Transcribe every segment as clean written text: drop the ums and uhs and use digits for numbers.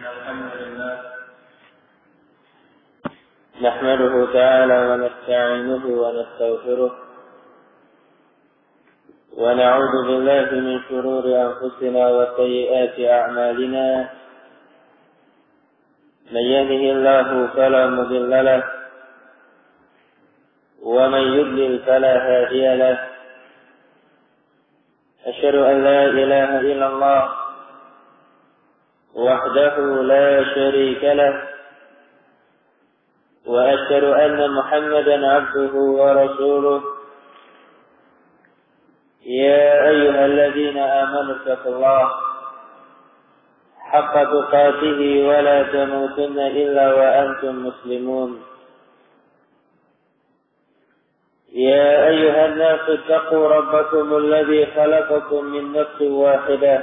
الحمد لله نحمده تعالى ونستعينه ونستغفره ونعوذ بالله من شرور أنفسنا وسيئات أعمالنا من يهده الله فلا مضل له ومن يضلل فلا هادي له أشهد أن لا إله إلا الله وحده لا شريك له وأشهد أن محمدا عبده ورسوله يا أيها الذين آمنوا اتقوا الله حق تقاته ولا تموتن إلا وأنتم مسلمون يا أيها الناس اتقوا ربكم الذي خلقكم من نفس واحدة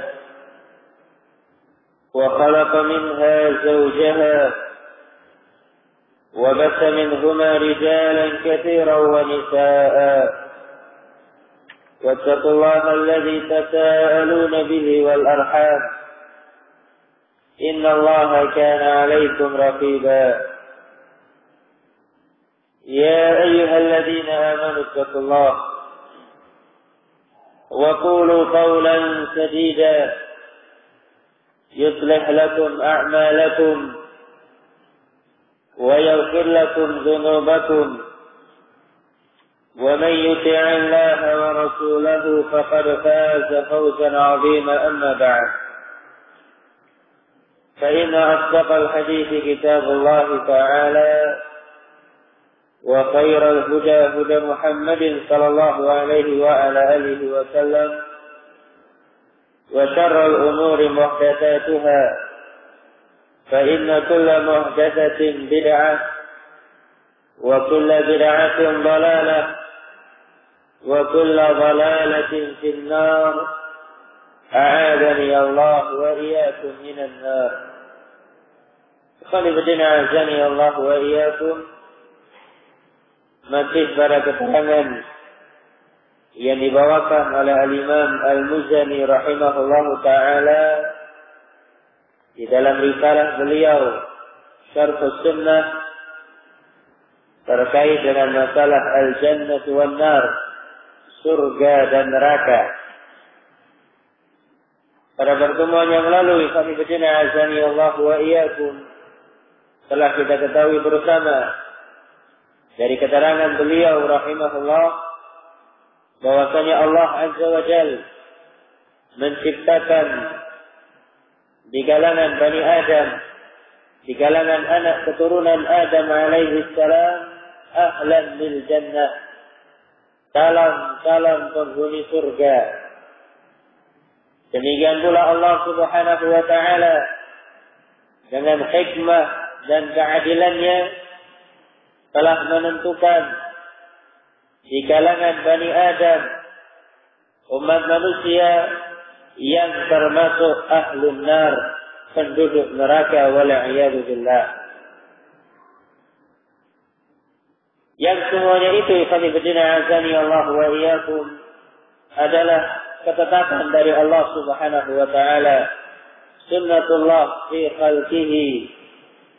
وخلق منها زوجها وبث منهما رجالا كثيرا ونساء واتقوا الله الذي تساءلون به والأرحام إن الله كان عليكم رقيبا يا أيها الذين آمنوا اتقوا الله وقولوا قولا سديدا يصلح لكم أعمالكم ويغفر لكم ذنوبكم ومن يطع الله ورسوله فقد فاز فوزا عظيما أما بعد فإن أصدق الحديث كتاب الله تعالى وخير الهدى هدى محمد صلى الله عليه وعلى آله وسلم وشر الأمور محدثاتها فإن كل محدثة بدعة وكل بدعة ضلالة وكل ضلالة في النار أعاذني الله وإياكم من النار. Khalifatina azani Allah wa iyyakum. Masih pada keterangan yang dibawakan oleh Al-Imam Al-Muzani rahimahullahu ta'ala di dalam risalah beliau Syarh Sunnah terkait dengan masalah Al-Jannah wan Nar, surga dan neraka. Pada pertemuan yang lalu, Khalifatina azani Allah wa iyyakum, telah kita ketahui bersama dari keterangan beliau rahimahullah bahwasanya Allah Azza wa Jalla menciptakan di kalangan Bani Adam, di kalangan anak keturunan Adam alaihi salam, ahlan lil jannah, salam penghuni surga. Demikian pula Allah Subhanahu wa taala dengan hikmah dan keadilannya telah menentukan di kalangan Bani Adam, umat manusia yang termasuk ahlun nar, penduduk neraka, wal'iyadu billah. Yang semuanya itu, khalifatina azani Allah wa iyyakum, adalah ketetapan dari Allah Subhanahu wa taala, sunnatullah fi khalqihi,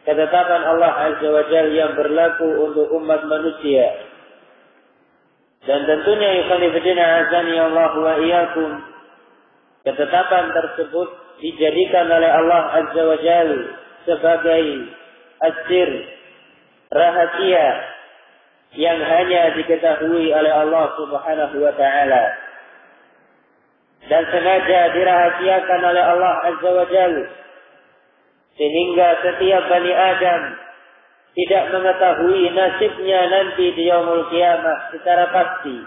ketetapan Allah Azza wa Jalla yang berlaku untuk umat manusia. Dan tentunya khalifatina azani Allah wa iyyakum, ketetapan tersebut dijadikan oleh Allah Azza wa Jalla sebagai asir, rahasia yang hanya diketahui oleh Allah Subhanahu wa taala dan sengaja dirahasiakan oleh Allah Azza wa Jalla sehingga setiap Bani Adam tidak mengetahui nasibnya nanti di yaumul qiyamah secara pasti.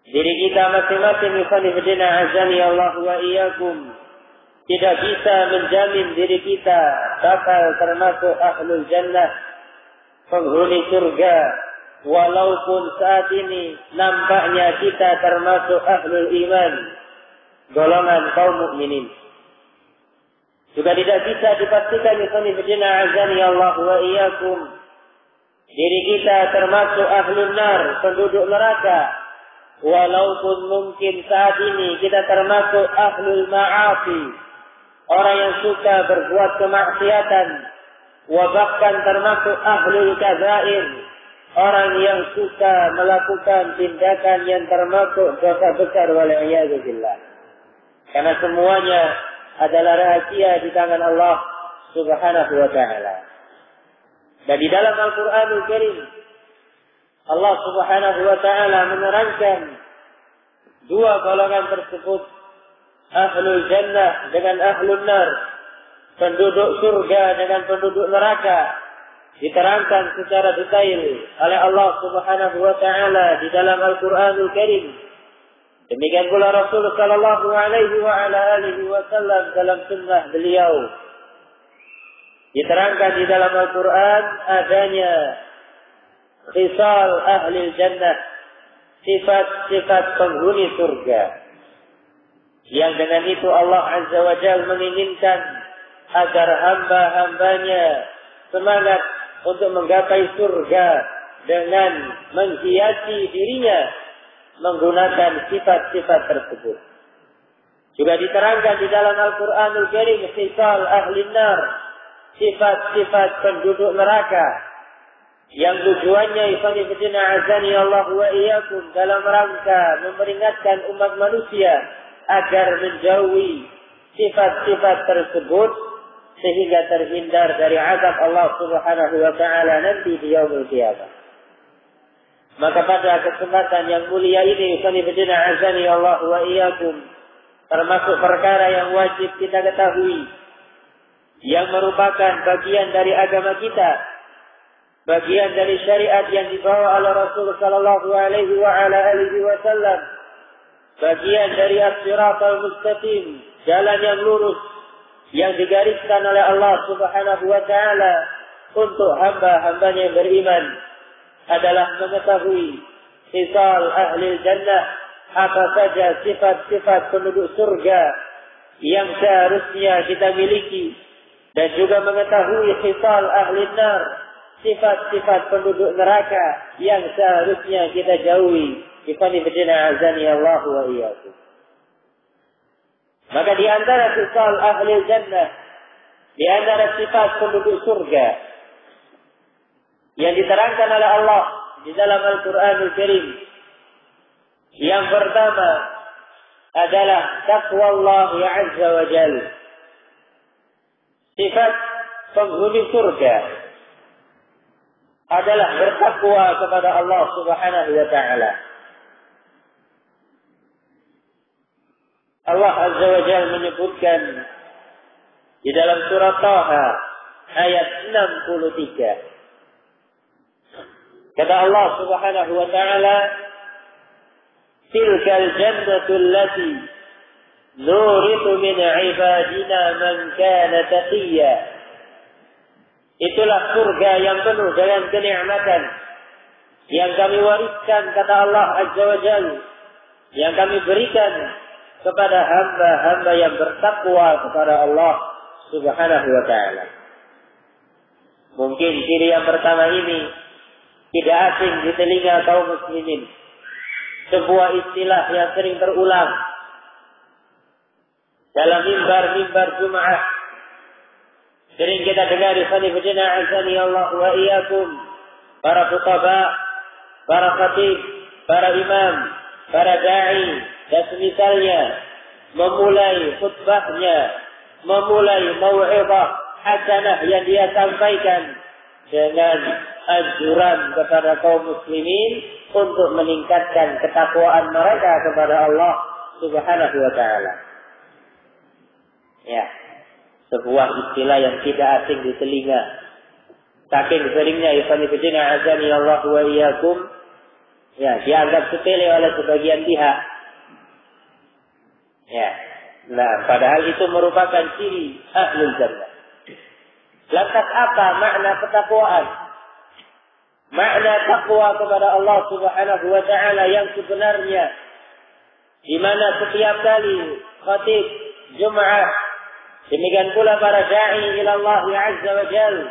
Diri kita masing-masing khalifatina azani Allah wa iyyakum tidak bisa menjamin diri kita bakal termasuk ahlul jannah, penghuni surga, walaupun saat ini nampaknya kita termasuk ahlul iman, golongan kaum mukminin. Juga tidak bisa dipastikan khalifatina azani Allah wa iyyakum diri kita termasuk ahlul nar, penduduk neraka, walaupun mungkin saat ini kita termasuk ahlul ma'asi, orang yang suka berbuat kemaksiatan, wa bahkan termasuk ahlul kabair, orang yang suka melakukan tindakan yang termasuk dosa besar wal'iyadu billah. Karena semuanya adalah rahasia di tangan Allah Subhanahu wa ta'ala. Dan di dalam Al-Quranul Karim, Allah Subhanahu wa ta'ala menerangkan dua golongan tersebut, ahlul jannah dengan ahlul nar, penduduk surga dengan penduduk neraka, diterangkan secara detail oleh Allah Subhanahu wa ta'ala di dalam Al-Quranul Karim. Demikian pula Rasul sallallahu alaihi wa ala alihi wasallam dalam sunnah beliau. Diterangkan di dalam Al-Quran adanya khisal ahli jannah, sifat-sifat penghuni surga. Yang dengan itu Allah Azza wa Jalla menginginkan agar hamba-hambanya semangat untuk menggapai surga dengan menghiasi dirinya menggunakan sifat-sifat tersebut. Juga diterangkan di dalam Al-Quranul Karim khisal ahli nar, sifat-sifat penduduk neraka, yang tujuannya ikhwanifidina azani Allah wa iyyakum dalam rangka memperingatkan umat manusia agar menjauhi sifat-sifat tersebut sehingga terhindar dari azab Allah Subhanahu wa ta'ala nanti di yaumul qiyamah. Maka pada kesempatan yang mulia ini ikhwanifidina azani Allah wa iyyakum, termasuk perkara yang wajib kita ketahui, yang merupakan bagian dari agama kita, bagian dari syariat yang dibawa oleh Rasul sallallahu alaihi wa ala alihi wasallam, bagian dari as-siratal mustaqim, jalan yang lurus yang digariskan oleh Allah Subhanahu wa taala untuk hamba-hambanya yang beriman, adalah mengetahui khisal ahli jannah, apa saja sifat-sifat penduduk surga yang seharusnya kita miliki, dan juga mengetahui khisal ahli nar, sifat-sifat penduduk neraka yang seharusnya kita jauhi. Ikhwanifidina azani Allah wa iyyakum. Maka di antara khisal ahli jannah, di antara sifat penduduk surga yang diterangkan oleh Allah di dalam Al-Quranul Karim, yang pertama adalah taqwa Allah azza wa jalla. Sifat penghuni surga adalah bertakwa kepada Allah Subhanahu wa ta'ala. Allah Azza wa Jalla menyebutkan di dalam surah Taha ayat 63. Kata Allah Subhanahu wa ta'ala, tilkal jannatu allati nurithu min ibadina man kana taqiyya. Itulah surga yang penuh dengan kenikmatan yang kami wariskan, kata Allah Azza wa Jalla, yang kami berikan kepada hamba-hamba yang bertakwa kepada Allah Subhanahu wa ta'ala. Mungkin ciri yang pertama ini tidak asing di telinga kaum muslimin. Sebuah istilah yang sering terulang dalam mimbar-mimbar Jumat. Sering kita dengar di khanifidina azani Allah wa iyyakum, para khutbah, para khatib, para imam, para da'i dan semisalnya memulai khutbahnya, memulai mau'izah hasanah yang dia sampaikan dengan anjuran kepada kaum muslimin untuk meningkatkan ketakwaan mereka kepada Allah Subhanahu wa ta'ala. Ya, sebuah istilah yang tidak asing di telinga. Saking seringnya ikhwanifidina azani Allah wa iyyakum, ya, dianggap sepele oleh sebagian pihak. Ya, nah, padahal itu merupakan ciri ahlul jannah. Lantas apa makna ketakwaan? Makna takwa kepada Allah Subhanahu wa ta'ala yang sebenarnya, di mana setiap kali khatib Jum'ah, demikian pula para da'i ila Allah azza wa jalla,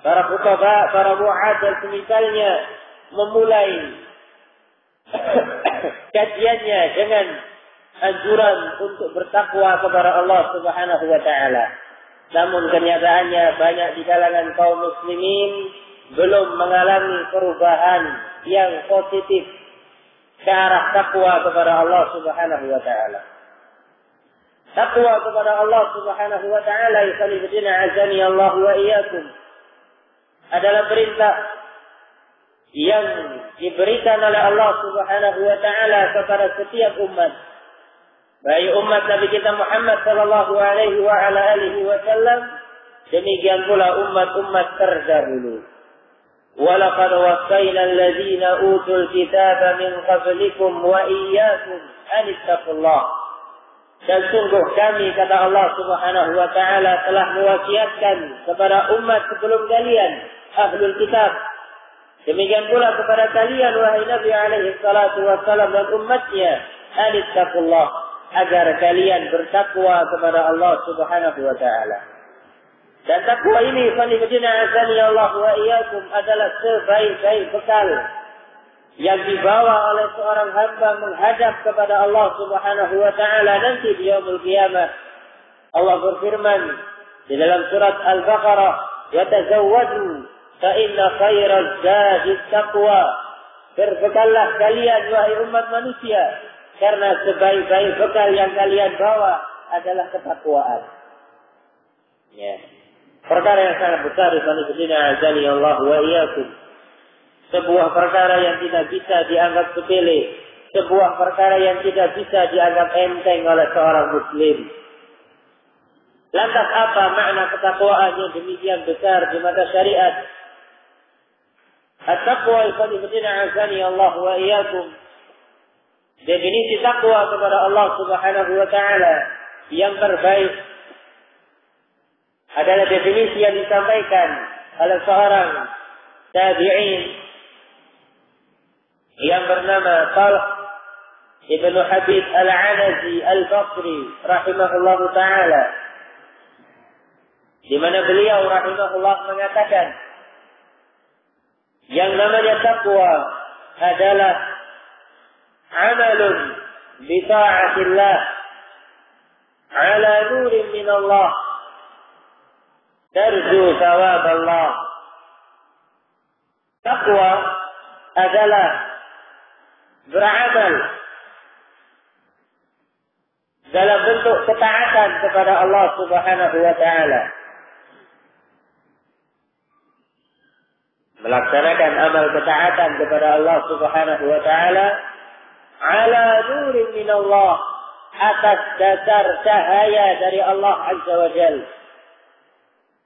para khutbah, para mu'ad dan semisalnya memulai kajiannya dengan anjuran untuk bertakwa kepada Allah Subhanahu wa taala. Namun kenyataannya banyak di kalangan kaum muslimin belum mengalami perubahan yang positif ke arah takwa kepada Allah Subhanahu wa taala. Takwa kepada Allah Subhanahu wa taala ikhwani azani Allah wa iyyakum adalah perintah yang diberikan oleh Allah Subhanahu wa taala kepada setiap umat. Baik umat Nabi kita Muhammad sallallahu alaihi wa ala alihi wasallam, demikian pula umat-umat terdahulu. Walaqad wassayna alladziina utul kitaba min qablikum wa iyyakum an ittaqullah. Dan sungguh kami, kata Allah Subhanahu wa taala, telah mewasiatkan kepada umat sebelum kalian, ahlul kitab. Demikian pula kepada kalian wahai Nabi alaihi salatu wassalam dan umatnya, an ittaqullah, agar kalian bertakwa kepada Allah Subhanahu wa taala. Dan takwa ini fanibadina azani Allah wa iyyakum adalah sebaik-baik bekal yang dibawa oleh seorang hamba menghadap kepada Allah Subhanahu wa taala nanti di yaumul qiyamah. Allah berfirman di dalam surat Al-Baqarah, "Wa tazawwadu fa inna khairaz zadi taqwa." Berbekallah kalian wahai umat manusia, karena sebaik-baik bekal yang kalian bawa adalah ketakwaan. Ya. Perkara yang sangat besar fanibadina azani Allah wa iyyakum. Sebuah perkara yang tidak bisa dianggap sepele, sebuah perkara yang tidak bisa dianggap enteng oleh seorang muslim. Lantas apa makna ketakwaan yang demikian besar di mata syariat? At-taqwa ikhwani azani Allah wa iyyakum. Definisi takwa kepada Allah Subhanahu wa taala yang terbaik adalah definisi yang disampaikan oleh seorang tabi'in yang bernama Talh Ibnu Habib Al-Anazi Al-Basri rahimahullah ta'ala, di mana beliau rahimahullah mengatakan yang namanya takwa adalah amalun bi ta'atillah ala nurin min Allah tarju thawab Allah. Takwa adalah beramal dalam bentuk ketaatan kepada Allah Subhanahu wa taala. Melaksanakan amal ketaatan kepada Allah Subhanahu wa taala ala nurin min Allah, atas dasar cahaya dari Allah Azza wa Jalla,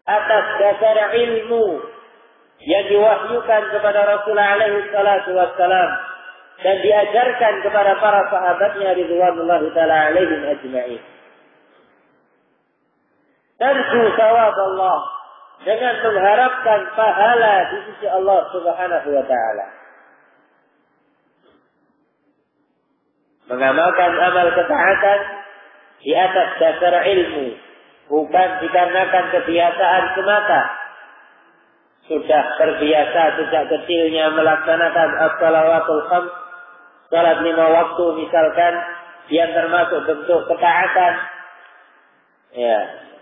atas dasar ilmu yang diwahyukan kepada Rasulullah alaihi salatu wassalam dan diajarkan kepada para sahabatnya ridwanullahi ta'ala alaihim ajma'in. Tarju thawab Allah, dengan mengharapkan pahala di sisi Allah Subhanahu wa taala. Mengamalkan amal ketaatan di atas dasar ilmu, bukan dikarenakan kebiasaan semata. Sudah terbiasa sejak kecilnya melaksanakan as-salawatul khams, salat 5 waktu misalkan, yang termasuk bentuk ketaatan. Ya,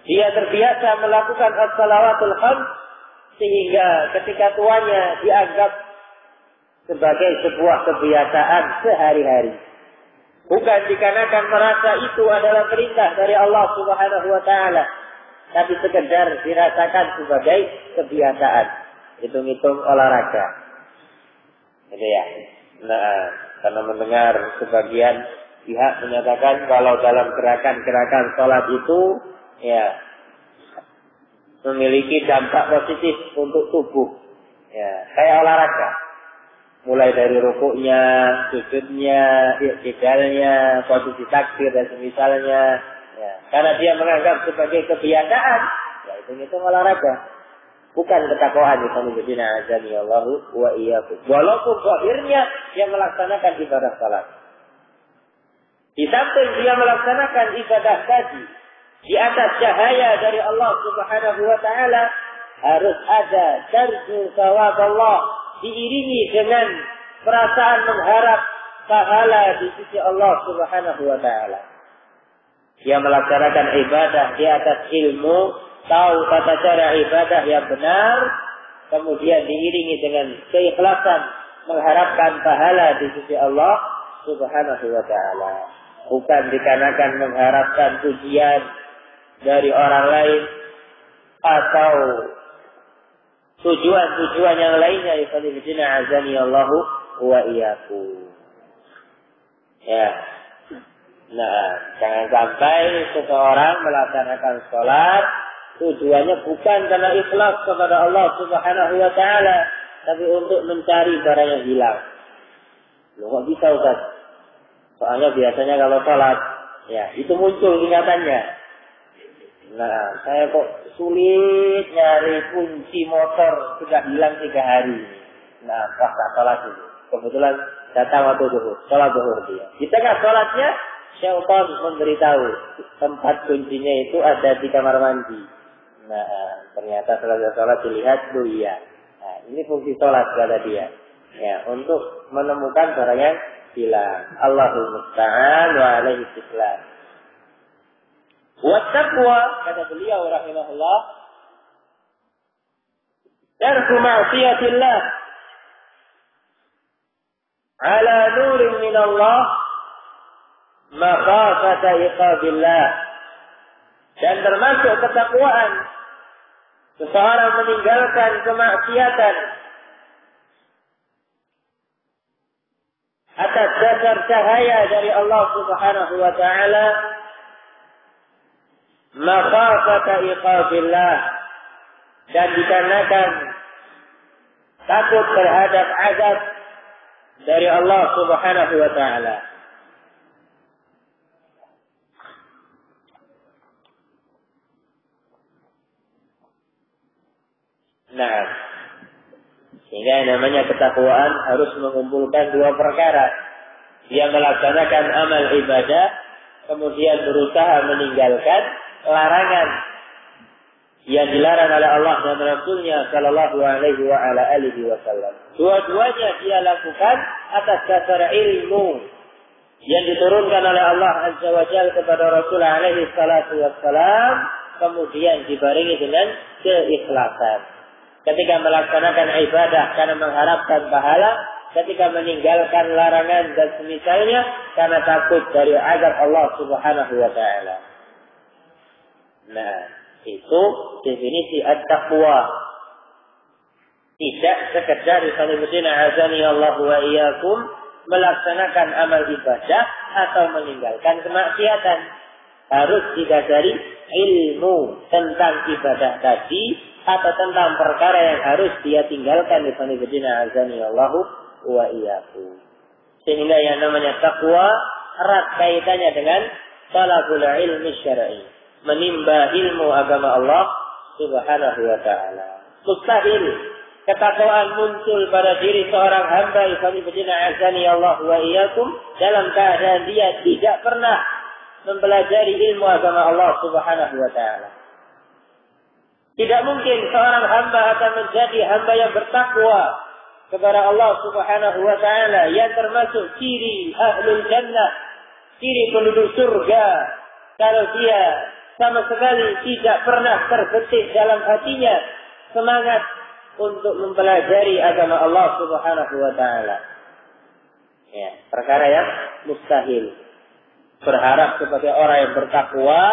dia terbiasa melakukan as-salawatul khams sehingga ketika tuanya dianggap sebagai sebuah kebiasaan sehari-hari. Bukan dikarenakan merasa itu adalah perintah dari Allah Subhanahu wa taala, tapi sekedar dirasakan sebagai kebiasaan. Hitung-hitung olahraga. Gitu ya. Nah, karena mendengar sebagian pihak menyatakan kalau dalam gerakan-gerakan sholat itu ya memiliki dampak positif untuk tubuh. Ya, kayak olahraga. Mulai dari rukuknya, sujudnya, i'tidalnya, posisi takbir dan semisalnya. Ya, karena dia menganggap sebagai kebiasaan, ya itu olahraga. Bukan ketakwaan yang kami bina azani Allah wa iyyakum. Walaupun zahirnya dia melaksanakan ibadah salat. Di samping dia melaksanakan ibadah tadi di atas cahaya dari Allah Subhanahu wa taala, harus ada tarju thawab Allah, diiringi dengan perasaan mengharap pahala di sisi Allah Subhanahu wa taala. Dia melaksanakan ibadah di atas ilmu, tahu tata cara ibadah yang benar, kemudian diiringi dengan keikhlasan mengharapkan pahala di sisi Allah Subhanahu wa taala. Bukan dikarenakan mengharapkan pujian dari orang lain atau tujuan-tujuan yang lainnya. Ikhwanifidina azani Allahu wa iyyakum. Ya. Nah, jangan sampai seseorang melaksanakan sholat tujuannya bukan karena ikhlas kepada Allah Subhanahu wa taala, tapi untuk mencari barang yang hilang. Loh, kok bisa Ustaz? Soalnya biasanya kalau sholat, ya itu muncul ingatannya. Nah, saya kok sulit nyari kunci motor, sudah hilang 3 hari. Nah, pas sholat itu. Kebetulan datang waktu zuhur, sholat zuhur dia. Di tengah sholatnya, syaitan memberitahu tempat kuncinya itu ada di kamar mandi. Nah, ternyata selesai sholat dilihat, tuh iya. Nah, ini fungsi sholat kata dia. Ya, untuk menemukan barang yang hilang. Allahul musta'an wa alaihi tislam. Wa taqwa, kata beliau rahimahullah, tarku ma'siyatillah ala nurin min Allah makhafata iqabillah. Dan termasuk ketakwaan seseorang meninggalkan kemaksiatan atas dasar cahaya dari Allah Subhanahu wa taala, makhafata iqabillah, dan dikarenakan takut terhadap azab dari Allah Subhanahu wa taala. Nah, sehingga yang namanya ketakwaan harus mengumpulkan 2 perkara. Dia melaksanakan amal ibadah, kemudian berusaha meninggalkan larangan yang dilarang oleh Allah dan Rasulnya Sallallahu Alaihi Wasallam. Dua-duanya dia lakukan atas dasar ilmu yang diturunkan oleh Allah Azza wa Jalla kepada Rasul Alaihi Wasallam, kemudian dibarengi dengan keikhlasan. Ketika melaksanakan ibadah karena mengharapkan pahala, ketika meninggalkan larangan dan semisalnya karena takut dari azab Allah Subhanahu wa taala. Nah, itu definisi at-taqwa. Tidak sekedar ikhwanifidina azani Allah wa iyyakum melaksanakan amal ibadah atau meninggalkan kemaksiatan. Harus didasari ilmu tentang ibadah tadi atau tentang perkara yang harus dia tinggalkan ikhwanifidina azani Allah wa iyyakum. Sehingga yang namanya taqwa erat kaitannya dengan talabul ilmi syar'i, menimba ilmu agama Allah Subhanahu wa taala. Mustahil ketakwaan muncul pada diri seorang hamba ikhwanifidina azani Allah wa iyyakum dalam keadaan dia tidak pernah mempelajari ilmu agama Allah Subhanahu wa taala. Tidak mungkin seorang hamba akan menjadi hamba yang bertakwa kepada Allah Subhanahu wa taala yang termasuk ciri ahlul jannah, ciri penduduk surga, kalau dia sama sekali tidak pernah terbetik dalam hatinya semangat untuk mempelajari agama Allah Subhanahu wa taala. Ya, perkara yang mustahil. Berharap sebagai orang yang bertakwa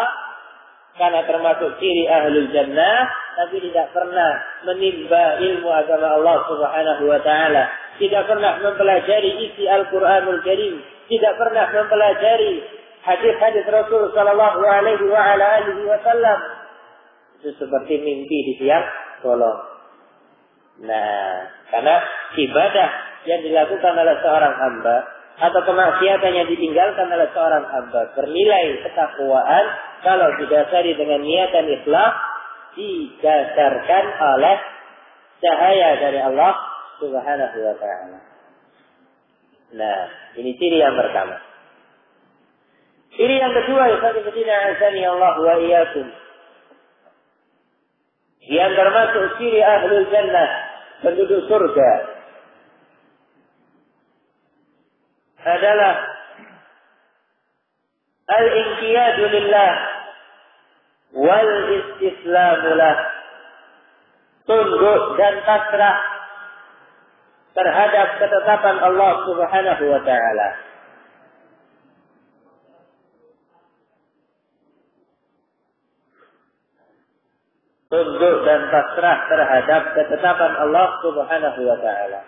karena termasuk ciri ahlul jannah, tapi tidak pernah menimba ilmu agama Allah Subhanahu wa taala, tidak pernah mempelajari isi Al-Qur'anul Karim, tidak pernah mempelajari hadis-hadis Rasul sallallahu alaihi wasallam. Itu seperti mimpi di siang bolong. Nah, karena ibadah yang dilakukan oleh seorang hamba atau kemaksiatan yang ditinggalkan oleh seorang hamba bernilai ketakwaan kalau didasari dengan niatan ikhlas, didasarkan oleh cahaya dari Allah Subhanahu wa taala. Nah, ini ciri yang pertama. Ciri yang kedua, ikhwanifidina azani Allah wa iyyakum, yang termasuk ciri ahlul jannah, penduduk surga, adalah al-inqiyadu lillah wal istislamu lah. Tunduk dan pasrah terhadap ketetapan Allah Subhanahu wa taala. Tunduk dan pasrah terhadap ketetapan Allah Subhanahu wa taala.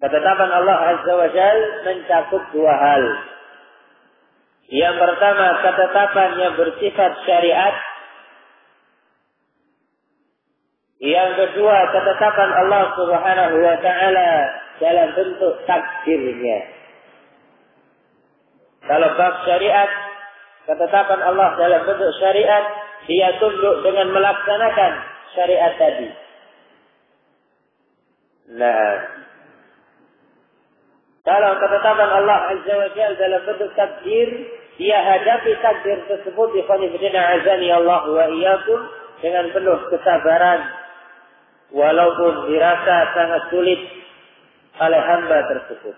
Ketetapan Allah Azza wa Jalla mencakup dua hal. Yang pertama, ketetapan yang bersifat syariat. Yang kedua, ketetapan Allah Subhanahu wa taala dalam bentuk takdirnya. Kalau bab syariat, ketetapan Allah dalam bentuk syariat, dia tunduk dengan melaksanakan syariat tadi. Nah, kalau ketetapan Allah Azza wa Jalla dalam bentuk takdir, dia hadapi takdir tersebut bi khonifidina azani Allah wa iyyakum dengan penuh kesabaran, walaupun dirasa sangat sulit oleh hamba tersebut.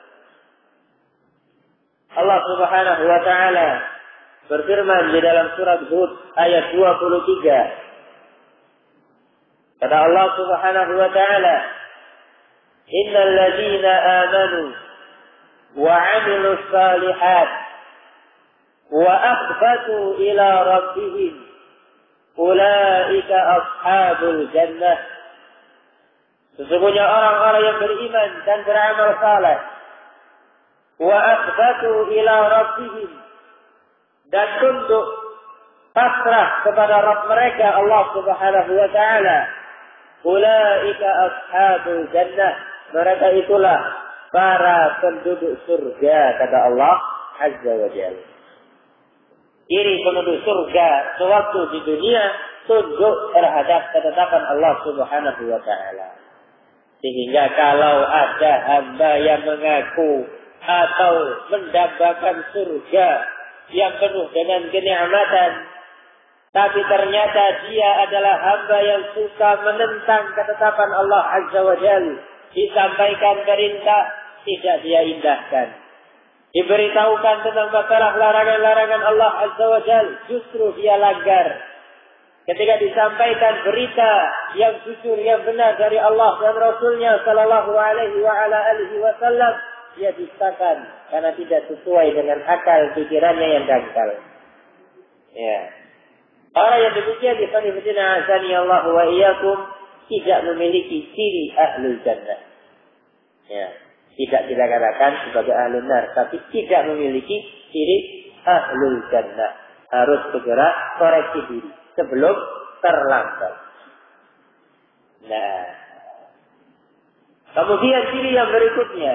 Allah Subhanahu wa taala berfirman di dalam surat Hud ayat 23. Kata Allah Subhanahu wa taala, "Innal ladzina amanu wa 'amilus shalihat wa akhbatu ila rabbihim ulaika ashabul jannah." Sesungguhnya orang-orang yang beriman dan beramal saleh, wa akhbatu ila rabbihim, dan tunduk pasrah kepada Rabb mereka Allah Subhanahu wa taala, ulaika ashabul jannah, mereka itulah para penduduk surga, kata Allah Azza wa Jalla. Ini penduduk surga sewaktu di dunia tunduk terhadap ketetapan Allah Subhanahu wa taala. Sehingga kalau ada hamba yang mengaku atau mendambakan surga yang penuh dengan kenikmatan, tapi ternyata dia adalah hamba yang suka menentang ketetapan Allah Azza wa Jalla, disampaikan perintah tidak dia indahkan, diberitahukan tentang masalah larangan-larangan Allah Azza wa Jalla, justru dia langgar. Ketika disampaikan berita yang jujur, yang benar dari Allah dan Rasulnya Sallallahu Alaihi Wasallam, dia dustakan karena tidak sesuai dengan akal pikirannya yang dangkal. Ya. Orang yang demikian difanifatina azani Allah wa iyyakum tidak memiliki ciri ahlul jannah. Ya. Tidak kita katakan sebagai ahlul nar, tapi tidak memiliki ciri ahlul jannah. Harus segera koreksi diri sebelum terlambat. Nah, kemudian ciri yang berikutnya,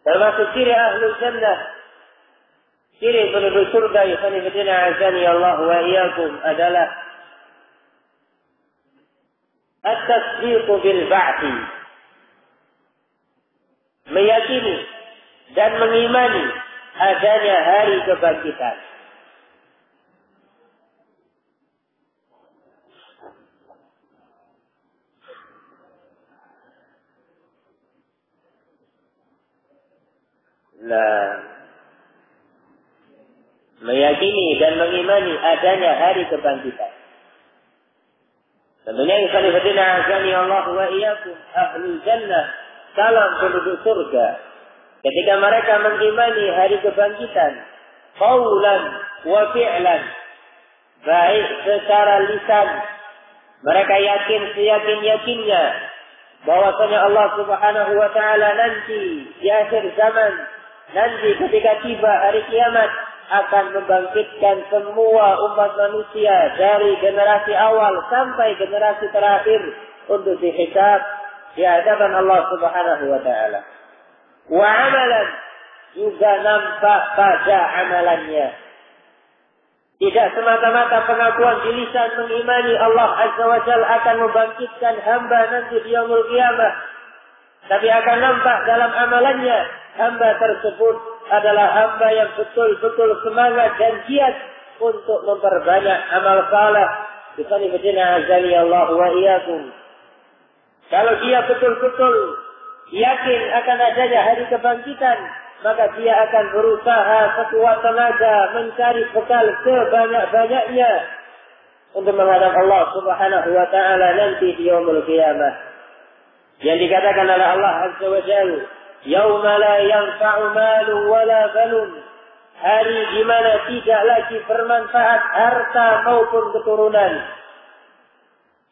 termasuk ciri ahlul jannah, ciri penduduk surga yang azani Allah wa iyyakum adalah at-tasdiq bil ba'thi, meyakini dan mengimani adanya hari kebangkitan. Nah, meyakini dan mengimani adanya hari kebangkitan. Tentunya ikhwanifiddin azani Allah wa iyyakum ahlul jannah, salam penduduk surga. Ketika mereka mengimani hari kebangkitan, qaulan wa fi'lan, baik secara lisan, mereka yakin seyakin-yakinnya bahwasanya Allah Subhanahu wa taala nanti di akhir zaman, nanti ketika tiba hari kiamat akan membangkitkan semua umat manusia dari generasi awal sampai generasi terakhir untuk dihisab di hadapan Allah Subhanahu wa taala. Wa amalan, juga nampak pada amalannya. Tidak semata-mata pengakuan di lisan mengimani Allah Azza wa Jalla akan membangkitkan hamba nanti di yaumul qiyamah, tapi akan nampak dalam amalannya hamba tersebut adalah hamba yang betul-betul semangat dan giat untuk memperbanyak amal saleh, Bisani bidina azali Allah wa iyyakum. Kalau dia betul-betul yakin akan adanya hari kebangkitan, maka dia akan berusaha sekuat tenaga mencari bekal sebanyak-banyaknya untuk menghadap Allah Subhanahu wa taala nanti di yaumul qiyamah. Yang dikatakan oleh Allah Azza wa Jalla, "Yauma la yanfa'u malun wala banun." Hari di mana tidak lagi bermanfaat harta maupun keturunan.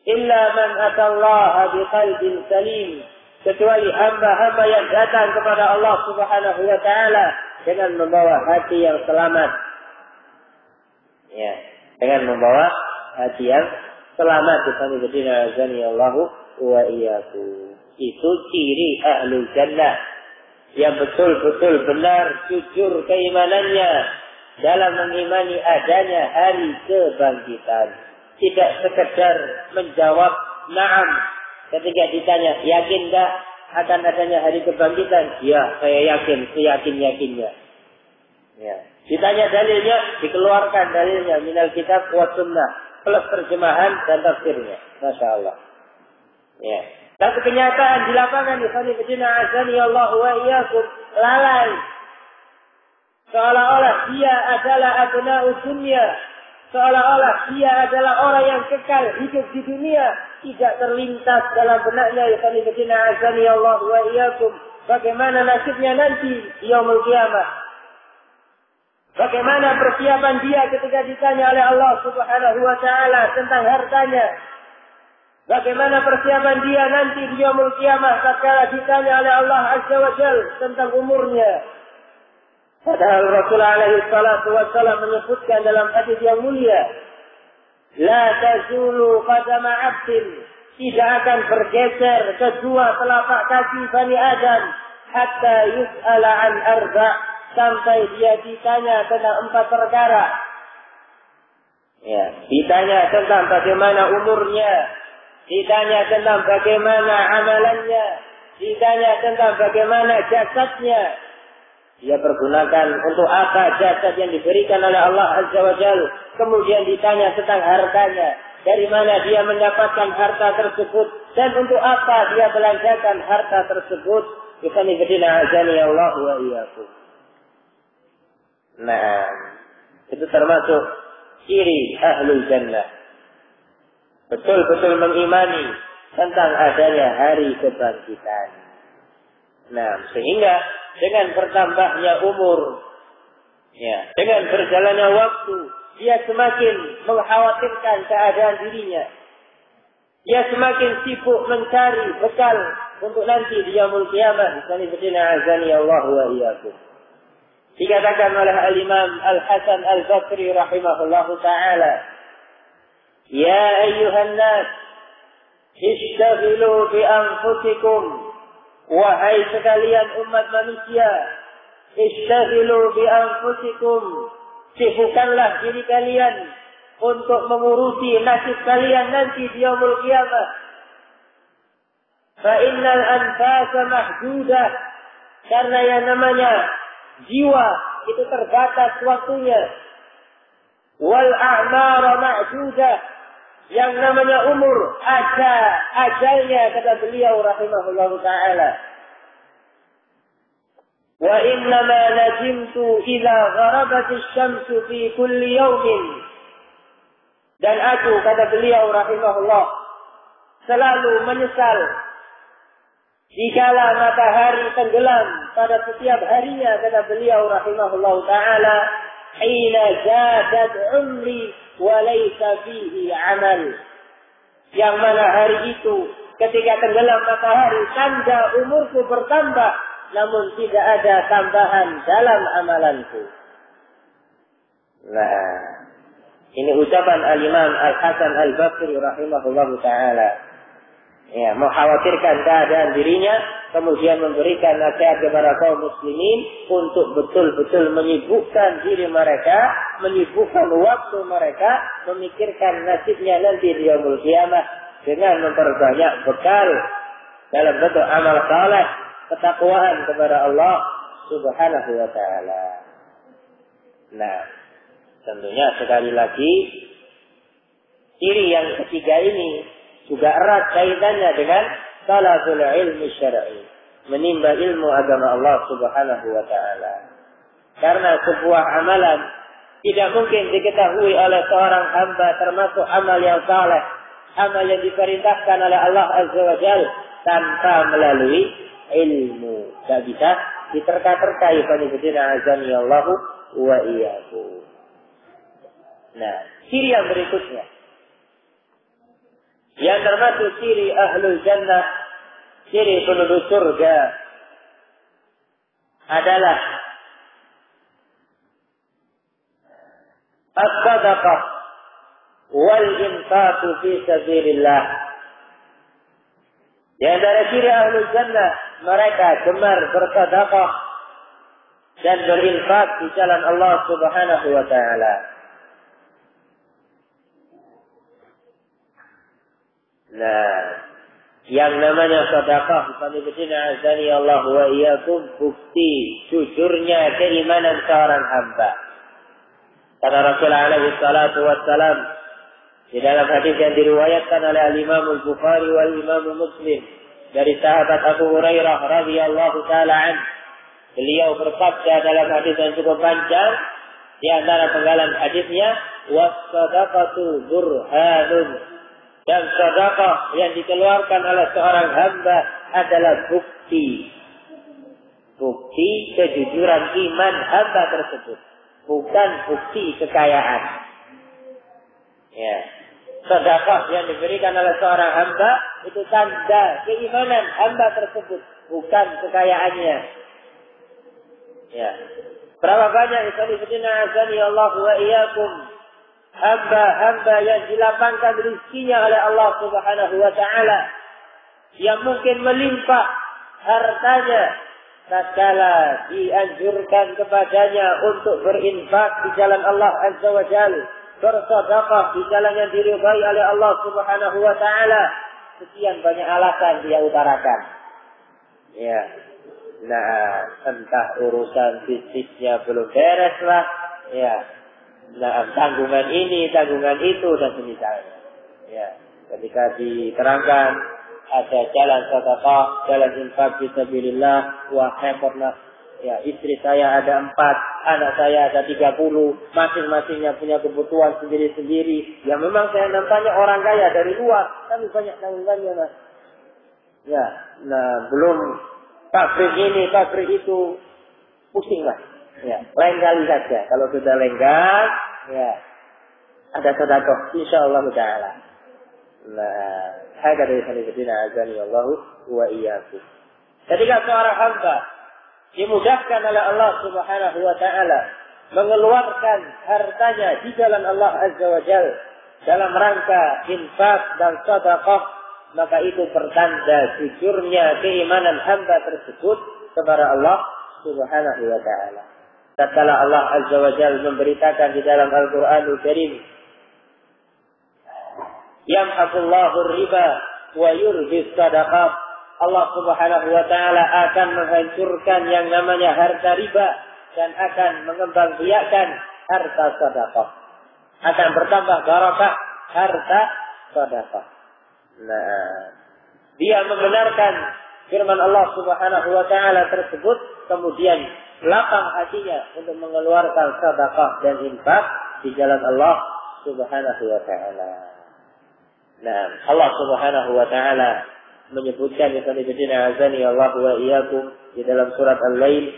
Illa man atallaha biqalbin salim. Kecuali hamba-hamba yang datang kepada Allah Subhanahu wa taala dengan membawa hati yang selamat. Ya, dengan membawa hati yang selamat. Bismillahirrahmanirrahim. Azani Allahu wa iyyakum. Itu ciri ahlul jannah yang betul-betul benar jujur keimanannya dalam mengimani adanya hari kebangkitan. Tidak sekedar menjawab na'am ketika ditanya, yakin enggak akan adanya hari kebangkitan? Ya, saya yakin, seyakin-yakinnya. Ya. Ditanya dalilnya, dikeluarkan dalilnya minal kitab wa sunnah plus terjemahan dan tafsirnya. Masya Allah. Ya. Tapi kenyataan di lapangan di sana bidina azani Allah wa iyyakum lalai. Seolah-olah dia adalah abna'ud dunya. Seolah-olah dia adalah orang yang kekal hidup di dunia. Tidak terlintas dalam benaknya. Yaitu bidina azani Allah wa iyyakum. Bagaimana nasibnya nanti di yaumul qiyamah. Bagaimana persiapan dia ketika ditanya oleh Allah Subhanahu wa taala tentang hartanya. Bagaimana persiapan dia nanti di yaumul qiyamah tatkala ditanya oleh Allah Azza wa Jalla tentang umurnya. Padahal Rasulullah alaihi salatu wassalam menyebutkan dalam hadis yang mulia, la tazulu qadama 'abdin, tidak akan bergeser kedua telapak kaki Bani Adam hatta yus'ala an arba', sampai dia ditanya tentang 4 perkara. Ya, ditanya tentang bagaimana umurnya, ditanya tentang bagaimana amalannya, ditanya tentang bagaimana jasadnya. Dia pergunakan untuk apa jasad yang diberikan oleh Allah Azza wa Jalla. Kemudian ditanya tentang hartanya. Dari mana dia mendapatkan harta tersebut. Dan untuk apa dia belanjakan harta tersebut. Bisani bidina azani Allah wa iyyakum. Nah, itu termasuk ciri ahlul jannah. Betul-betul mengimani tentang adanya hari kebangkitan. Nah, sehingga dengan bertambahnya umur, ya, dengan berjalannya waktu, dia semakin mengkhawatirkan keadaan dirinya. Dia semakin sibuk mencari bekal untuk nanti di yaumul qiyamah. Bisani bidina azani Allah wa iyyakum. Dikatakan oleh Al-Imam Al-Hasan Al-Basri rahimahullahu ta'ala, ya ayyuhan nas, ishtaghilu bi anfusikum. Wahai sekalian umat manusia, ishtaghilu bi anfusikum. Sibukkanlah diri kalian untuk mengurusi nasib kalian nanti di yaumul qiyamah. Fa innal anfasa mahdudah, karena yang namanya jiwa itu terbatas waktunya. Wal a'mara ma'dudah, yang namanya umur ada ajalnya, kata beliau rahimahullahu ta'ala. Wa innama najimtu ila gharabatis syamsu fi kulli yawmin. Dan aku, kata beliau rahimahullah, selalu menyesal dikala matahari tenggelam pada setiap harinya, kata beliau rahimahullahu ta'ala, hina zadat umri walaysa fihi amal. Yang mana hari itu ketika tenggelam matahari, tanda umurku bertambah, namun tidak ada tambahan dalam amalanku. Nah, ini ucapan Al-Imam Al-Hasan Al-Basri rahimahullahu ta'ala. Ya, mengkhawatirkan keadaan dirinya, kemudian memberikan nasihat kepada kaum muslimin untuk betul-betul menyibukkan diri mereka, menyibukkan waktu mereka, memikirkan nasibnya nanti di yaumul qiyamah dengan memperbanyak bekal dalam bentuk amal saleh, ketakwaan kepada Allah Subhanahu wa ta'ala. Nah, tentunya sekali lagi Ciri yang ketiga ini juga erat kaitannya dengan talabul ilmi syar'i, menimba ilmu agama Allah Subhanahu wa taala. Karena sebuah amalan tidak mungkin diketahui oleh seorang hamba, termasuk amal yang saleh, amal yang diperintahkan oleh Allah Azza wa Jalla, tanpa melalui ilmu. Tidak bisa diterka-terkai. Fanibudina azani Allahu wa iyyakum. Nah, ciri yang berikutnya, yang termasuk ciri ahlul jannah, ciri penduduk surga adalah as-sadaqah wal infaqu fi sabilillah. Di antara ciri ahlul jannah, mereka gemar bersedekah dan berinfak di jalan Allah Subhanahu wa taala. Nah, yang namanya sedekah, Bismillahirrahmanirrahim, azani Allah wa iyyakum, bukti jujurnya keimanan seorang hamba. Kata Rasulullah alaihi salatu wassalam di dalam hadis yang diriwayatkan oleh Al-Imam Al-Bukhari wal Imam Muslim dari sahabat Abu Hurairah radhiyallahu taala an, beliau bersabda dalam hadis yang cukup panjang, di antara penggalan hadisnya, was-sadaqatu burhanun, dan sedekah yang dikeluarkan oleh seorang hamba adalah bukti kejujuran iman hamba tersebut, bukan bukti kekayaan. Ya, sedekah yang diberikan oleh seorang hamba itu tanda keimanan hamba tersebut, bukan kekayaannya. Ya, berapa banyak ikhwan azani Allah wa iyyakum, hamba-hamba yang dilapangkan rezekinya oleh Allah Subhanahu wa taala, yang mungkin melimpah hartanya tatkala dianjurkan kepadanya untuk berinfak di jalan Allah Azza wa Jalla, bersedekah di jalan yang diridhai oleh Allah Subhanahu wa taala, sekian banyak alasan dia utarakan. Ya. Nah, entah urusan bisnisnya belum beres lah, ya. Nah, tanggungan ini, tanggungan itu, dan semisalnya. Ya, ketika diterangkan ada jalan sedekah, jalan infak fisabilillah, wah repotlah. Ya, istri saya ada 4, anak saya ada 30, masing-masingnya punya kebutuhan sendiri-sendiri. Ya, memang saya nampaknya orang kaya dari luar, tapi banyak tanggungannya, Mas. Ya, nah belum pabrik ini, pabrik itu, pusing lah. Ya, lain kali saja. Kalau sudah lenggang, ya, ada sedekah, insyaallah taala. Nah, hakada ikhwatina azani Allahu wa iyyakum. Ketika seorang hamba dimudahkan oleh Allah Subhanahu wa taala mengeluarkan hartanya di jalan Allah Azza wa Jalla dalam rangka infak dan sedekah, maka itu pertanda jujurnya keimanan hamba tersebut kepada Allah Subhanahu wa taala. Tatkala Allah Azza wa Jalla memberitakan di dalam Al-Qur'anul Karim, yamhaqullahu riba wa yurbi sadaqah, Allah Subhanahu wa taala akan menghancurkan yang namanya harta riba dan akan mengembangbiakkan harta sedekah. Akan bertambah barakah harta sedekah. Nah, dia membenarkan firman Allah Subhanahu wa taala tersebut, kemudian lapang hatinya untuk mengeluarkan sedekah dan infak di jalan Allah Subhanahu wa taala. Nah, Allah Subhanahu wa taala menyebutkan di azani Allah wa iyyakum di dalam surat Al-Lail,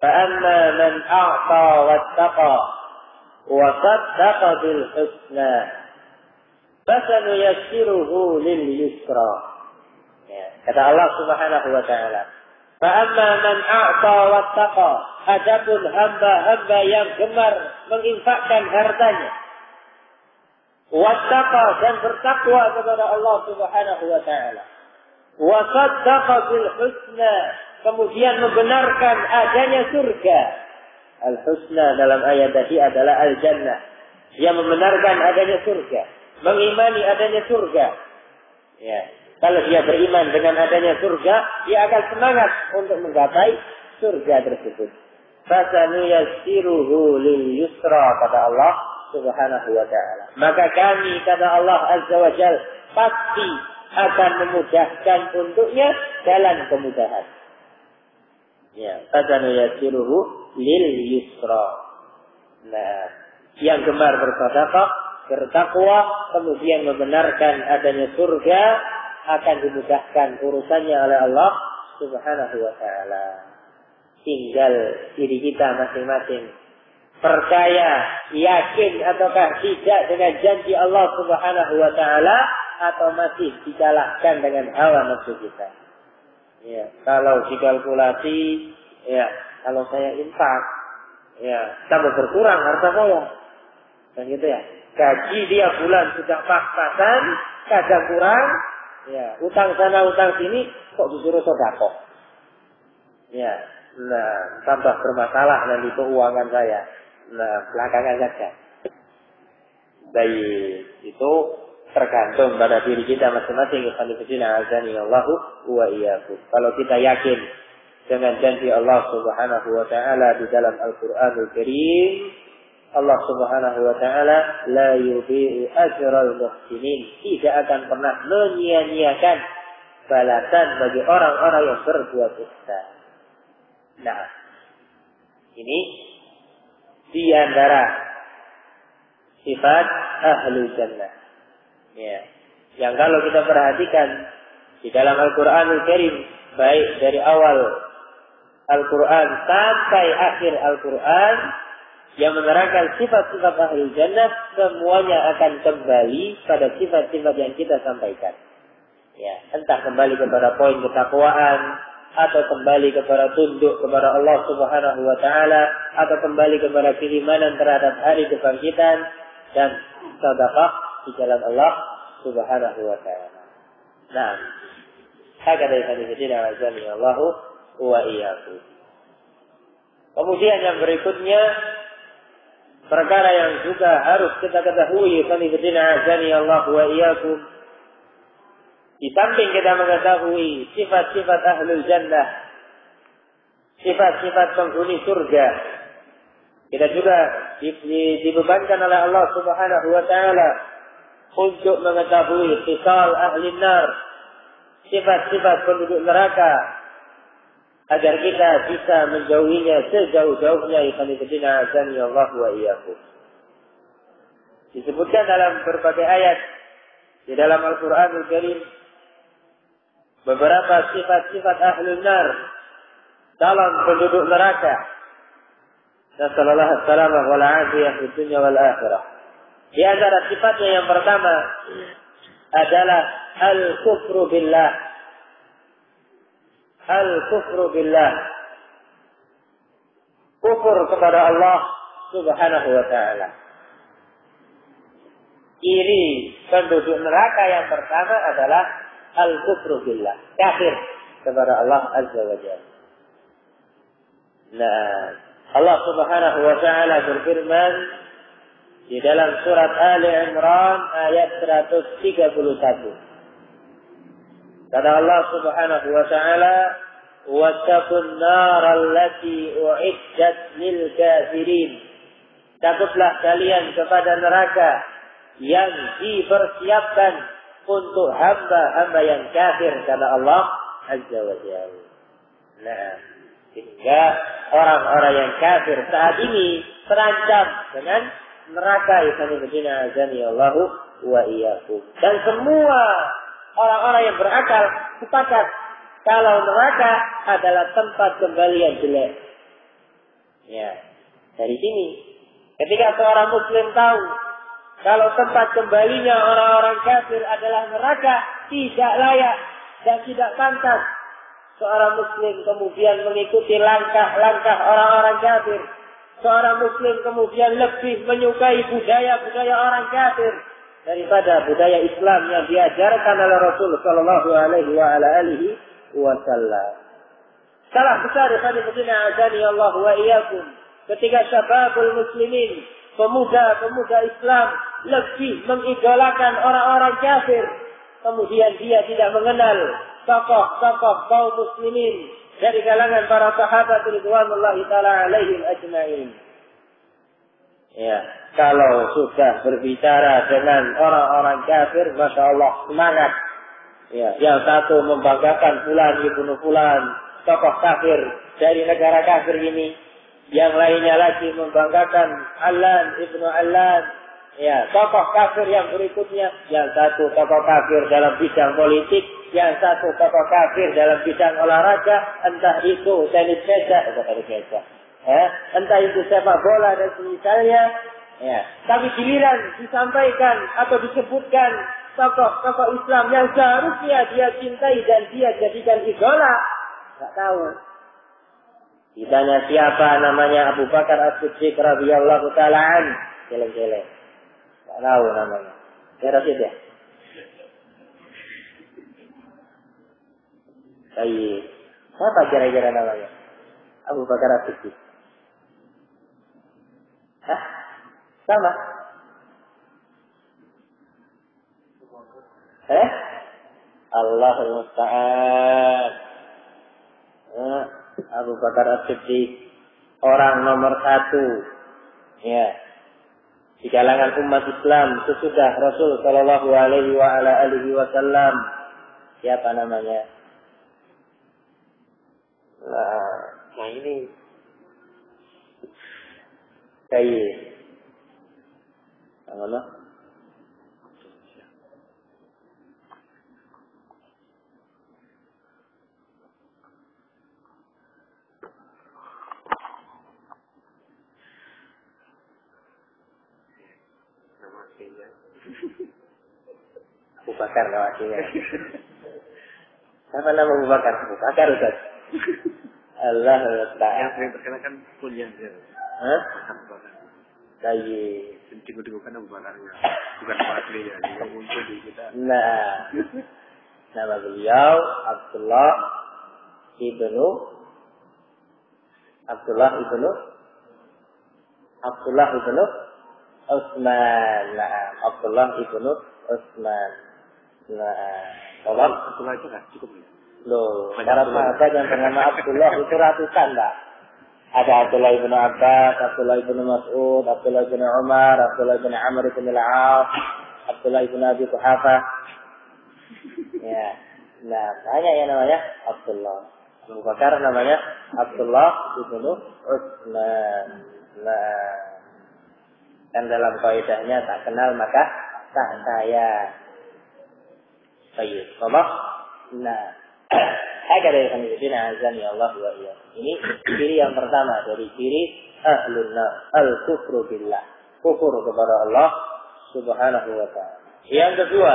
فَأَمَّا مَنْ أَعْطَى وَاتَّقَى وَصَدَّقَ بِالْحُسْنَى فَسَنُيَسِّرُهُ لِلْيُسْرَى. Ya, kata Allah Subhanahu wa taala, فَأَمَّا مَنْ أَعْطَى وَاتَّقَى, adapun hamba-hamba yang gemar menginfakkan hartanya, wattaqa, dan bertakwa kepada Allah Subhanahu wa taala, wa saddaqa bil husna, kemudian membenarkan adanya surga. Al husna dalam ayat tadi adalah al jannah. Dia membenarkan adanya surga, mengimani adanya surga. Ya, kalau dia beriman dengan adanya surga, dia akan semangat untuk menggapai surga tersebut. Fasanuyassiruhu lil yusra, kata Allah Subhanahu wa ta'ala. Maka kami, kata Allah Azza wa Jal, pasti akan memudahkan untuknya jalan kemudahan. Ya, fasanuyassiruhu lil yusra. Nah, yang gemar bersedekah, bertakwa, kemudian membenarkan adanya surga, akan dimudahkan urusannya oleh Allah Subhanahu wa ta'ala. Tinggal diri kita masing-masing percaya, yakin ataukah tidak dengan janji Allah Subhanahu wa ta'ala, atau masih dikalahkan dengan hawa nafsu kita. Ya, kalau dikalkulasi, ya, kalau saya infak, ya, tambah berkurang harta saya. Dan gitu ya. Gaji dia bulan sudah pas-pasan, kadang kurang, ya, utang sana utang sini, kok disuruh sedekah. Ya, nah, tambah bermasalah nanti keuangan saya. Nah, belakangan saja. Baik, itu tergantung pada diri kita masing-masing. Allahu wa iyyakum. Kalau kita yakin dengan janji Allah Subhanahu wa ta'ala di dalam Al-Qur'anul Karim, Allah Subhanahu wa ta'ala la yudhi'u ajral muhsinin, tidak akan pernah menyia-nyiakan balasan bagi orang-orang yang berbuat ihsan. Nah, ini di antara sifat ahlul jannah. Ya. Yang kalau kita perhatikan di dalam Al-Qur'anul Karim, baik dari awal Al-Qur'an sampai akhir Al-Qur'an yang menerangkan sifat-sifat ahlul jannah, semuanya akan kembali pada sifat-sifat yang kita sampaikan. Ya, entah kembali kepada poin ketakwaan, atau kembali kepada tunduk kepada Allah Subhanahu wa ta'ala, atau kembali kepada keimanan terhadap hari kebangkitan, dan sedekah di jalan Allah Subhanahu wa ta'ala. Nah, hakada ikhwanifidina azani Allahu wa iyyakum. Kemudian yang berikutnya, perkara yang juga harus kita ketahui, ikhwanifidina azani Allahu wa iyyakum, di samping kita mengetahui sifat-sifat ahlul jannah, sifat-sifat penghuni surga, kita juga dibebankan oleh Allah Subhanahu wa ta'ala untuk mengetahui sifat ahli nar, sifat-sifat penduduk neraka, agar kita bisa menjauhinya sejauh-jauhnya. Ikhwanifidina azani Allah wa iyyakum. Disebutkan dalam berbagai ayat di dalam Al-Qur'anul Karim beberapa sifat-sifat ahlul nar, dalam penduduk neraka. Nasallallahu alaihi wasallam wal afiyah fid dunya wal akhirah. Di antara sifatnya yang pertama adalah al-kufru billah. Al-kufru billah. Kufur kepada Allah Subhanahu wa ta'ala. Ciri penduduk neraka yang pertama adalah al-kufru billah, kafir kepada Allah Azza wa Jalla. Nah, Allah Subhanahu wa ta'ala berfirman di dalam surat Ali Imran ayat 131. Kata Allah Subhanahu wa ta'ala, "Wattaqun nar allati u'iddat lil kafirin." Takutlah kalian kepada neraka yang dipersiapkan untuk hamba-hamba yang kafir, kata Allah Azza wa Jalla. Nah, sehingga orang-orang yang kafir saat ini terancam dengan neraka. Ikhwanifidina azani Allahu wa iyyakum. Dan semua orang-orang yang berakal sepakat kalau neraka adalah tempat kembali yang jelek. Ya, dari sini ketika seorang muslim tahu kalau tempat kembalinya orang-orang kafir adalah neraka, tidak layak dan tidak pantas seorang muslim kemudian mengikuti langkah-langkah orang-orang kafir. Seorang muslim kemudian lebih menyukai budaya-budaya orang kafir daripada budaya Islam yang diajarkan oleh Rasul sallallahu alaihi wasallam. Salah besar ikhwanifidina azani Allah wa iyyakum ketika syababul muslimin, pemuda-pemuda Islam lebih mengidolakan orang-orang kafir, kemudian dia tidak mengenal tokoh-tokoh kaum muslimin dari kalangan para sahabat ridwanullahi taala alaihim ajmain. Ya, kalau sudah berbicara dengan orang-orang kafir, masya Allah semangat. Ya, yang satu membanggakan fulan ibnu fulan, tokoh kafir dari negara kafir ini. Yang lainnya lagi membanggakan Allan ibnu Allan. Ya, tokoh kafir yang berikutnya. Yang satu tokoh kafir dalam bidang politik, yang satu tokoh kafir dalam bidang olahraga, entah itu tenis meja, entah itu sepak bola dan semisalnya. Ya, tapi giliran disampaikan atau disebutkan tokoh-tokoh Islam yang seharusnya dia cintai dan dia jadikan idola, nggak tahu. Ditanya siapa namanya Abu Bakar As-Siddiq radhiyallahu ta'ala an, geleng-geleng, nggak tahu namanya. Ya Rasid ya. Baik, siapa kira-kira namanya? Abu Bakar As-Siddiq. Hah? Sama? Allahul Musta'an. Abu Bakar As-Siddiq, orang nomor 1 ya di kalangan umat Islam sesudah Rasul Shallallahu Alaihi Wasallam. Siapa namanya? Nah ini Sayyid Allah. Abu Bakar nawasinya. Siapa nama Abu Bakar? Abu Bakar Ustaz. Allah Ta'ala. Yang sering terkenal kan punya dia. Hah? Abu Bakar. Baik. Tunggu kan Abu Bakarnya. Bukan aslinya. Dia muncul di kita. Nah, nama beliau Abdullah ibnu Utsman. Nah, Abdullah ibnu Utsman. Nah, tolong Abdullah aja kan cukup ya. loh, para sahabat yang bernama Abdullah itu ratusan, Pak. Ada Abdullah ibnu Abbas, Abdullah ibnu Mas'ud, Abdullah ibnu Umar, Abdullah ibnu Amr ibn al-As, Abdullah ibnu Abi Quhafah. Ya, nah banyak yang namanya Abdullah. Abu Bakar namanya Abdullah ibnu Utsman. Nah, kan dalam kaidahnya tak kenal maka tak sayang. Baik, Allah. Nah, agar dari kami azan ya Allah wa iya. Ini ciri yang pertama dari ciri ahlun nar, al-kufru billah. Kufur kepada Allah Subhanahu wa ta'ala. Yang kedua,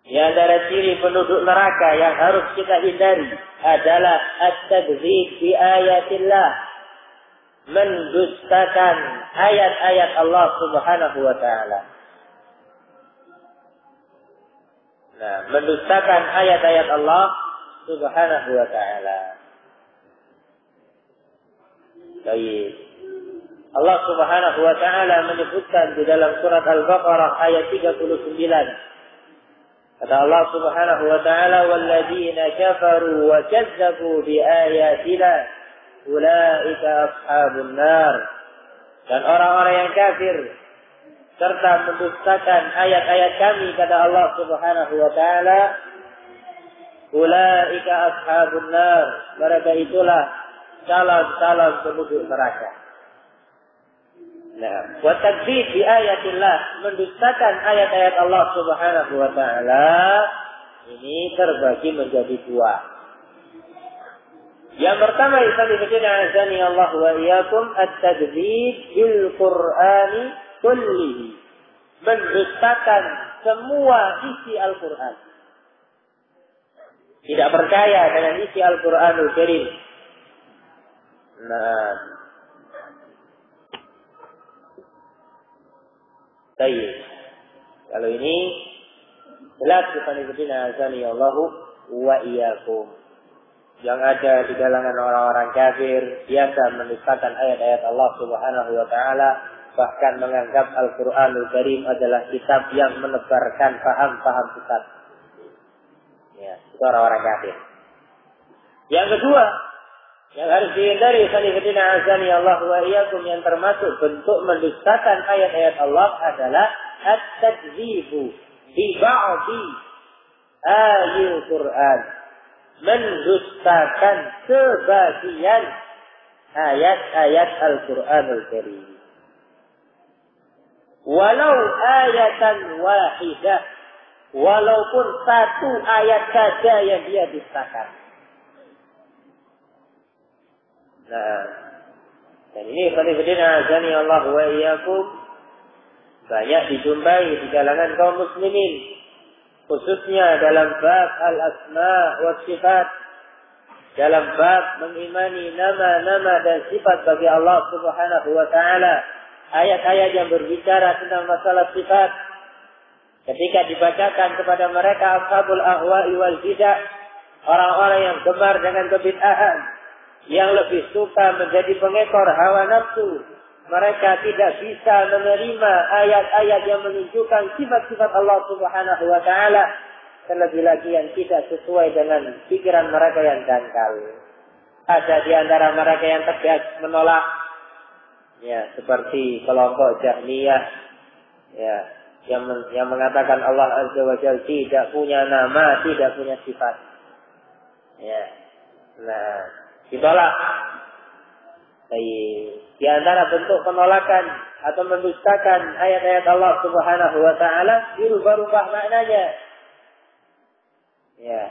di antara ciri penduduk neraka yang harus kita hindari adalah at-takdzib bi ayatillah. Mendustakan ayat-ayat Allah Subhanahu wa ta'ala. Nah, mendustakan ayat-ayat Allah Subhanahu wa ta'ala. Baik. Allah Subhanahu wa ta'ala menyebutkan di dalam surat Al-Baqarah ayat 39. Kata Allah Subhanahu wa ta'ala, "Walladzina kafaru wa kazzabu bi ayatina ulaika ashabun nar." Dan orang-orang yang kafir serta mendustakan ayat-ayat kami, kata Allah Subhanahu wa ta'ala, ulaika ashabun nar, mereka itulah calon-calon penduduk neraka. Nah, wa takdzib bi ayatillah, mendustakan ayat-ayat Allah Subhanahu wa ta'ala, ini terbagi menjadi dua. Yang pertama, azani Allah wa iyyakum, at-takdzib bil Qur'ani kullihi, mendustakan semua isi Al-Qur'an. Tidak percaya dengan isi Al-Qur'anul Karim. Nah, baik. Kalau ini jelas azani Allah wa iyyakum. Yang ada di kalangan orang-orang kafir biasa mendustakan ayat-ayat Allah Subhanahu wa ta'ala, bahkan menganggap Al-Qur'anul Karim adalah kitab yang menebarkan paham-paham sesat. Ya, itu orang-orang kafir. Yang kedua, Yang harus dihindari khalifidina azani Allah wa iyyakum, yang termasuk bentuk mendustakan ayat-ayat Allah adalah at-takdzibu bi ba'di ayatil Quran. Mendustakan sebagian ayat-ayat Al-Qur'anul Karim. Walau ayatan wahidah, walaupun satu ayat saja yang dia dustakan. Nah, dan ini khalifidina azani Allah wa iyyakum banyak dijumpai di kalangan kaum muslimin, khususnya dalam bab al-asma wa sifat, dalam bab mengimani nama-nama dan sifat bagi Allah Subhanahu wa taala. Ayat-ayat yang berbicara tentang masalah sifat, ketika dibacakan kepada mereka ashabul ahwa'i wal bidah, orang-orang yang gemar dengan kebid'ahan, yang lebih suka menjadi pengekor hawa nafsu, mereka tidak bisa menerima ayat-ayat yang menunjukkan sifat-sifat Allah Subhanahu wa taala, terlebih lagi yang tidak sesuai dengan pikiran mereka yang dangkal. Ada di antara mereka yang tegas menolak, ya, seperti kelompok Jahmiyah, ya, yang mengatakan Allah Azza wa Jalla tidak punya nama, tidak punya sifat. Ya. Nah, ditolak. Di antara bentuk penolakan atau mendustakan ayat-ayat Allah Subhanahu wa taala, dirubah-rubah maknanya. Ya.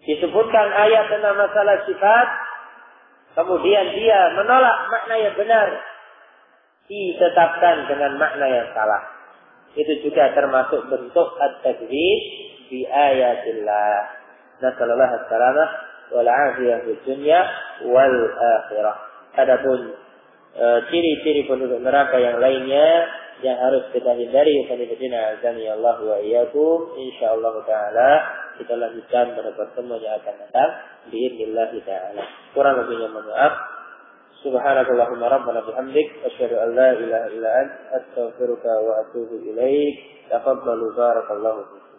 Disebutkan ayat tentang masalah sifat, kemudian dia menolak makna yang benar, ditetapkan dengan makna yang salah. Itu juga termasuk bentuk at-takdzib bi ayatillah. Nasallallahu as-salamah wal afiyah fid dunya wal akhirah. Adapun ciri-ciri penduduk neraka yang lainnya yang harus kita hindari, khalifidina azani Allah wa iyyakum, insyaallah taala kita lanjutkan pada pertemuan yang akan datang biidznillah taala. Kurang lebihnya mohon maaf. Subhanakallahumma rabbana bihamdik asyhadu an la ilaha illa anta astaghfiruka wa atubu ilaik. Taqabbalu barakallahu fiik.